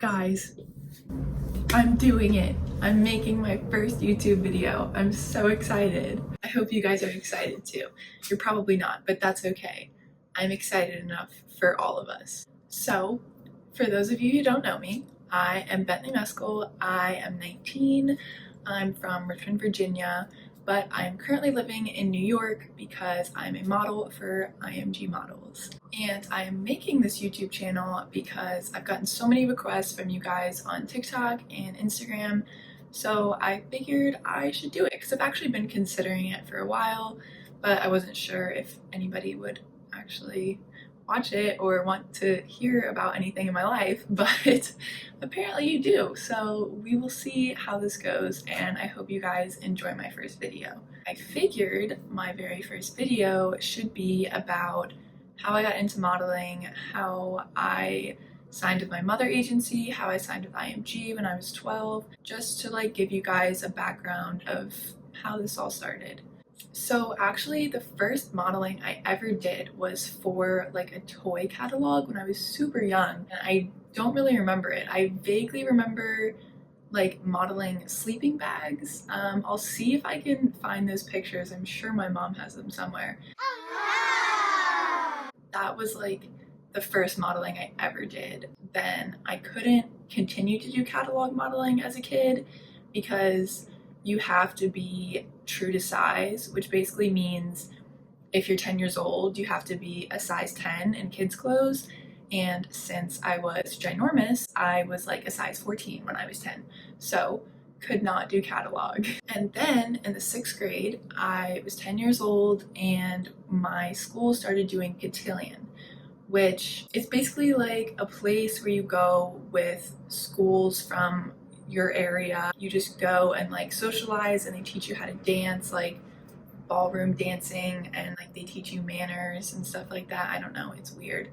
Guys, I'm doing it. I'm making my first YouTube video. I'm so excited. I hope you guys are excited too. You're probably not, but that's okay. I'm excited enough for all of us. So, for those of you who don't know me, I am Bentley Meskel. I am 19. I'm from Richmond, Virginia, but I'm currently living in New York because I'm a model for IMG Models. And I am making this YouTube channel because I've gotten so many requests from you guys on TikTok and Instagram, so I figured I should do it because I've actually been considering it for a while, but I wasn't sure if anybody would actually watch it or want to hear about anything in my life, but apparently you do. So we will see how this goes, and I hope you guys enjoy my first video. I figured my very first video should be about how I got into modeling, how I signed with my mother agency, how I signed with IMG when I was 12, just to give you guys a background of how this all started. So actually the first modeling I ever did was for a toy catalog when I was super young, and I don't really remember it. I vaguely remember modeling sleeping bags. I'll see if I can find those pictures. I'm sure my mom has them somewhere. That was the first modeling I ever did. Then I couldn't continue to do catalog modeling as a kid because you have to be true to size, which basically means if you're 10 years old, you have to be a size 10 in kids' clothes. And since I was ginormous, I was a size 14 when I was 10. So could not do catalog. And then in the 6th grade, I was 10 years old and my school started doing cotillion, which is basically a place where you go with schools from your area. You just go and socialize, and they teach you how to dance, ballroom dancing, and they teach you manners and stuff like that. I don't know, it's weird.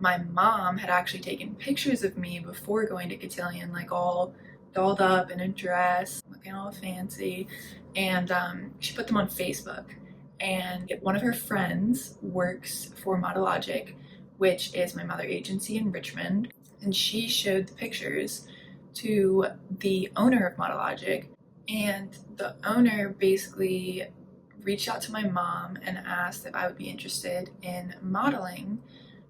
My mom had actually taken pictures of me before going to cotillion, all dolled up in a dress, looking all fancy, and she put them on Facebook. And one of her friends works for Modelogic, which is my mother agency in Richmond, and she showed the pictures to the owner of Modelogic, and the owner basically reached out to my mom and asked if I would be interested in modeling,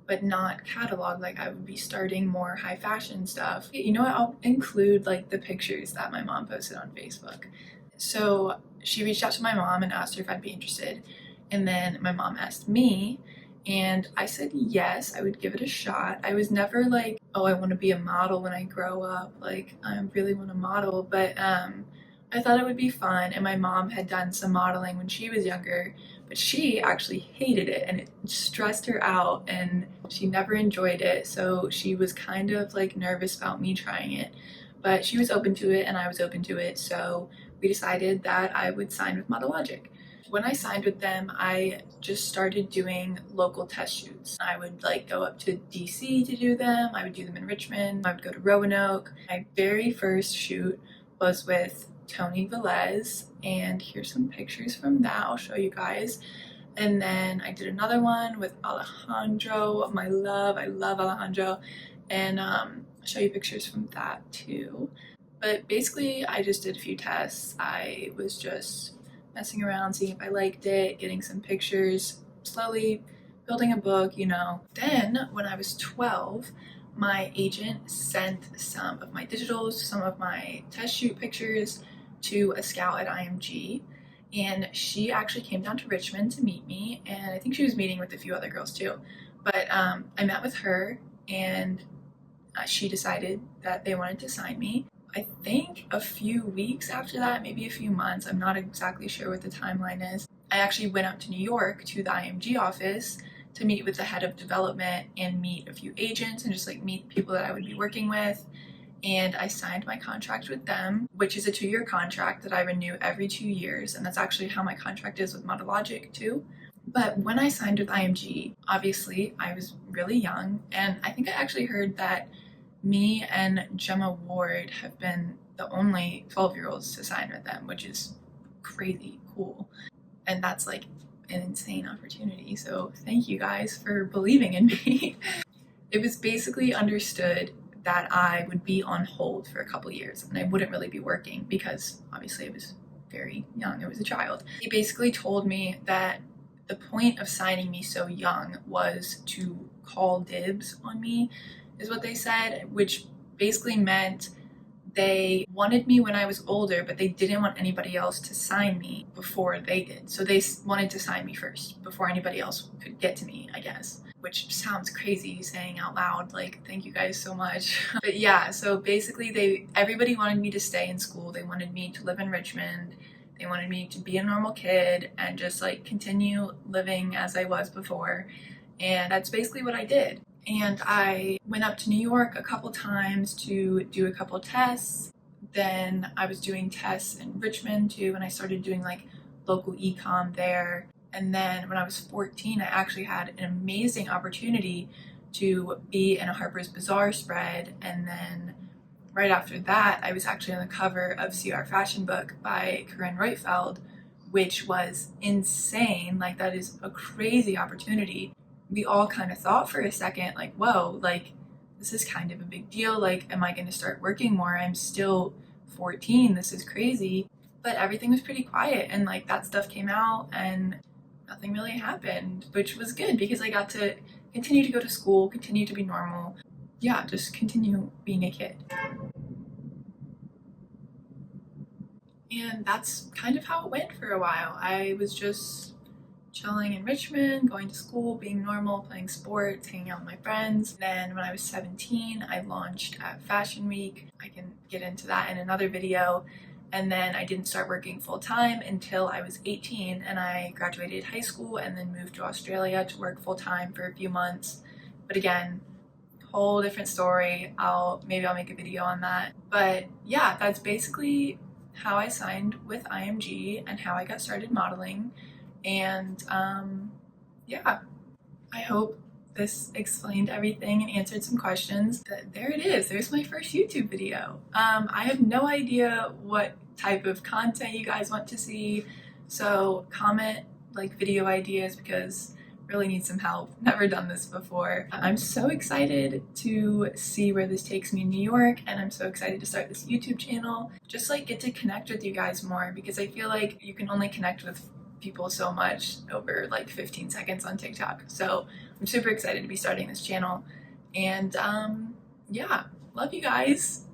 but not catalog. I would be starting more high fashion stuff. You know what, I'll include the pictures that my mom posted on Facebook. So she reached out to my mom and asked her if I'd be interested, and then my mom asked me, and I said yes, I would give it a shot. I was never oh, I want to be a model when I grow up, I really want to model, but I thought it would be fun. And my mom had done some modeling when she was younger, but she actually hated it and it stressed her out and she never enjoyed it, so she was kind of nervous about me trying it. But she was open to it and I was open to it, so we decided that I would sign with Modelogic. When I signed with them, I just started doing local test shoots. I would go up to DC to do them. I would do them in Richmond. I would go to Roanoke. My very first shoot was with Tony Velez, and here's some pictures from that. I'll show you guys. And then I did another one with Alejandro, my love. I love Alejandro, and I'll show you pictures from that too. But basically I just did a few tests. I was just messing around, seeing if I liked it, getting some pictures, slowly building a book, you know. Then when I was 12, my agent sent some of my digitals, some of my test shoot pictures to a scout at IMG, and she actually came down to Richmond to meet me, and I think she was meeting with a few other girls too. But I met with her, and she decided that they wanted to sign me. I think a few weeks after that, maybe a few months, I'm not exactly sure what the timeline is, I actually went up to New York to the IMG office to meet with the head of development and meet a few agents and just meet people that I would be working with. And I signed my contract with them, which is a 2-year contract that I renew every 2 years, and that's actually how my contract is with Modelogic too. But when I signed with IMG, obviously I was really young, and I think I actually heard that me and Gemma Ward have been the only 12-year-olds to sign with them, which is crazy cool. And that's an insane opportunity. So thank you guys for believing in me. It was basically understood that I would be on hold for a couple years and I wouldn't really be working because obviously I was very young, I was a child. He basically told me that the point of signing me so young was to call dibs on me, is what they said, which basically meant they wanted me when I was older, but they didn't want anybody else to sign me before they did. So they wanted to sign me first before anybody else could get to me, I guess. Which sounds crazy saying out loud, like, thank you guys so much. But yeah, so basically everybody wanted me to stay in school. They wanted me to live in Richmond. They wanted me to be a normal kid and just like continue living as I was before. And that's basically what I did. And I went up to New York a couple times to do a couple tests. Then I was doing tests in Richmond too, and I started doing like local ecom there. And then when I was 14, I actually had an amazing opportunity to be in a Harper's Bazaar spread. And then right after that, I was actually on the cover of CR Fashion Book by Corinne Reutfeld, which was insane. Like, that is a crazy opportunity. We all kind of thought for a second, like, whoa, like, this is kind of a big deal. Like, am I going to start working more? I'm still 14. This is crazy. But everything was pretty quiet, and like that stuff came out and nothing really happened, which was good because I got to continue to go to school, continue to be normal. Yeah, just continue being a kid. And that's kind of how it went for a while. I was just chilling in Richmond, going to school, being normal, playing sports, hanging out with my friends. Then when I was 17, I launched at Fashion Week. I can get into that in another video. And then I didn't start working full time until I was 18 and I graduated high school and then moved to Australia to work full time for a few months. But again, whole different story. Maybe I'll make a video on that. But yeah, that's basically how I signed with IMG and how I got started modeling. And yeah, I hope this explained everything and answered some questions. There it is. There's my first YouTube video. I have no idea what type of content you guys want to see, so comment like video ideas because I really need some help. Never done this before. I'm so excited to see where this takes me in New York, and I'm so excited to start this YouTube channel. Just like get to connect with you guys more because I feel like you can only connect with people so much over like 15 seconds on TikTok. So I'm super excited to be starting this channel, and yeah, love you guys.